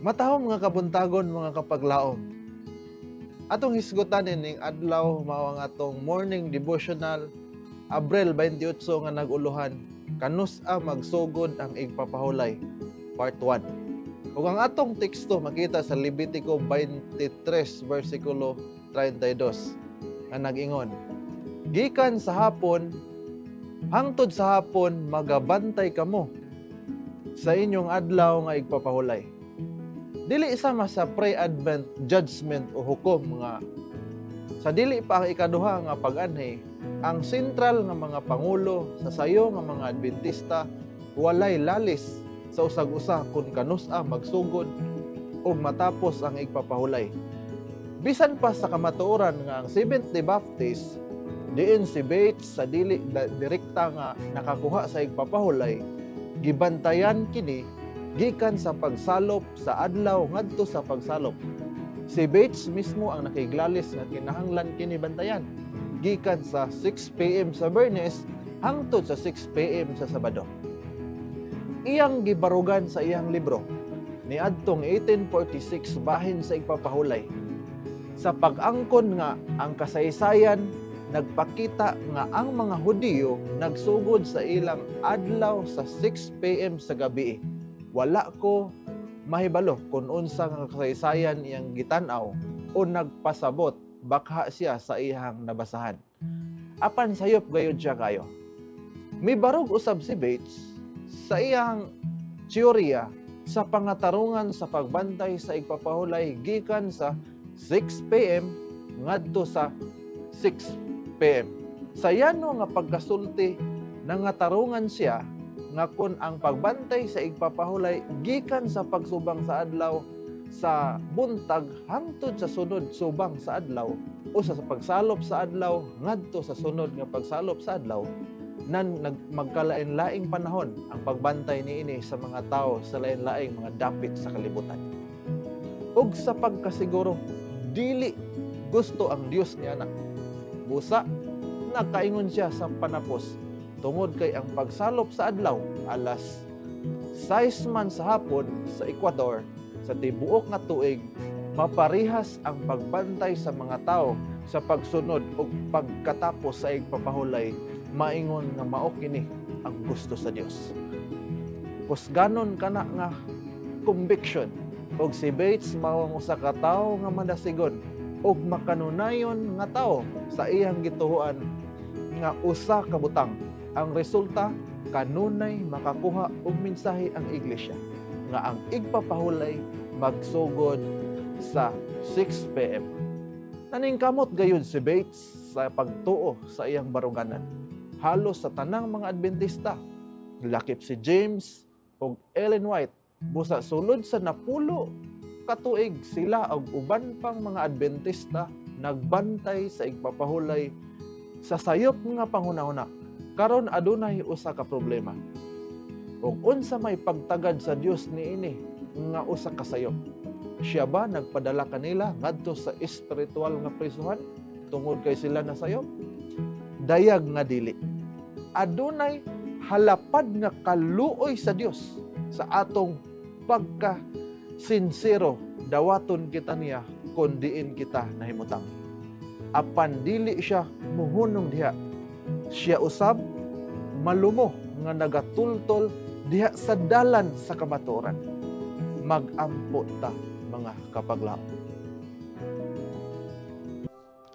Matahom mga kabuntagon, mga kapaglaom. Atong hisgutan ining adlaw mao ang atong morning devotional Abril 28 nga naguluhan. Kanus-a magsugod ang igpapahulay, part 1. Ug ang atong teksto makita sa Levitico 23 versikulo 32 nga nag-ingon, gikan sa hapon hangtod sa hapon magabantay kamo sa inyong adlaw nga igpapahulay. Dili sama sa pre-advent judgment o hukom nga sa dili pa ang ikaduha nga pag-anhi, ang sentral nga mga pangulo sa sayo nga mga Adventista walay lalis sa usag-usa kun kanus-a magsugod o matapos ang igpapahulay. Bisan pa sa kamatuoran nga ang Seventh-day Baptist diin si Bates sa dili direkta nga nakakuha sa igpapahulay, gibantayan kini gikan sa pagsalop sa adlaw ngadto sa pagsalop. Si Bates mismo ang nakiglalis nga kinahanglan kini bantayan gikan sa 6 PM sa Biyernes hangtod sa 6 PM sa Sabado. Iyang gibarugan sa iyang libro niadtong 1846 bahin sa igpapahulay. Sa pag-angkon nga ang kasaysayan nagpakita nga ang mga Hudiyo nagsugod sa ilang adlaw sa 6 PM sa gabi. Wala ko mahibalo kung unsa nga kasaysayan iyang gitan-aw o nagpasabot bakha siya sa iyang nabasahan. Apan sayop gayud siya kayo. Mibarog usab si Bates sa iyang teorya sa pangatarungan sa pagbantay sa igpapahulay gikan sa 6 PM ngadto sa 6 PM. Sa yano nga pagkasulti nangatarungan siya nga kun ang pagbantay sa igpapahulay gikan sa pagsubang sa adlaw sa buntag hangtod sa sunod subang sa adlaw o sa pagsalop sa adlaw ngadto sa sunod nga pagsalop sa adlaw nan magkalain-laing panahon ang pagbantay niini sa mga tao sa lain-laing mga dapit sa kalibutan. Ug sa pagkasiguro dili gusto ang Dios niya na busa nakaingon siya sa panapos tungod kay ang pagsalop sa adlaw alas 6 man sa hapon sa Ecuador sa tibuok nga tuig maparihas ang pagbantay sa mga tao sa pagsunod ug pagkatapos sa igpapahulay, maingon nga mao kini ang gusto sa Dios. Kus ganon kana nga conviction ug si Bates mao ang usa ka tawo nga madasigon ug makanunayon nga tawo sa iyang gituohan nga usa ka butang. Ang resulta, kanunay makakuha og mensahe ang iglesia nga ang igpapahulay magsugod sa 6 PM. Naningkamot gayud si Bates sa pagtuo sa iyang baruganan. Halos sa tanang mga Adventista, lakip si James ug Ellen White, busa sulod sa napulo katuig sila ug uban pang mga Adventista nagbantay sa igpapahulay sa sayop nga panghunahuna. Karon adunay usa ka problema. Ug unsa may pagtagad sa Dios niini nga usa ka sayop? Siya ba nagpadala kanila ngadto sa espiritual nga prisuhan tungod kay sila na sayop? Dayag nga dili. Adunay halapad nga kaluoy sa Dios sa atong pagka sincero dawaton kita niya kun diin kita nahimutang. Apan dili siya muhunong diha. Siya usab malumo nga nagatultol diha sa dalan sa kamatuoran. Mag-ampo ta mga kapaglaom.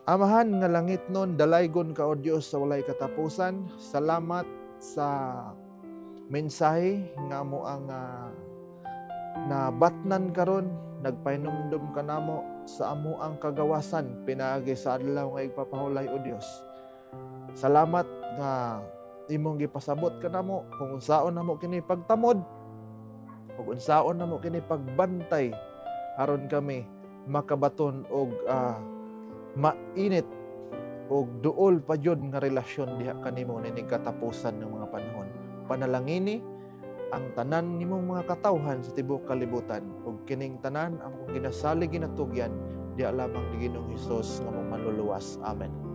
Amahan nga langit nun, dalaygon ka o Dios sa walay katapusan. Salamat sa mensahe nga mo ang nabatnan karon, nagpahinumdum ka namo sa amo ang kagawasan pinaagi sa adlaw nga igpapahulay o Dios. Salamat nga imong gipasabot ka namo kung unsaon namo kini pagtamod ug unsaon namo kini pagbantay aron kami makabaton og mainit og duol pa jud nga relasyon diha kanimo nining katapusan ng mga panahon. Panalangini ang tanan nimong mga katawhan sa tibuok kalibutan ug kining tanan among ginasalig ginatugyan diha lamang ni Ginoong Hesus nga manluluwas. Amen.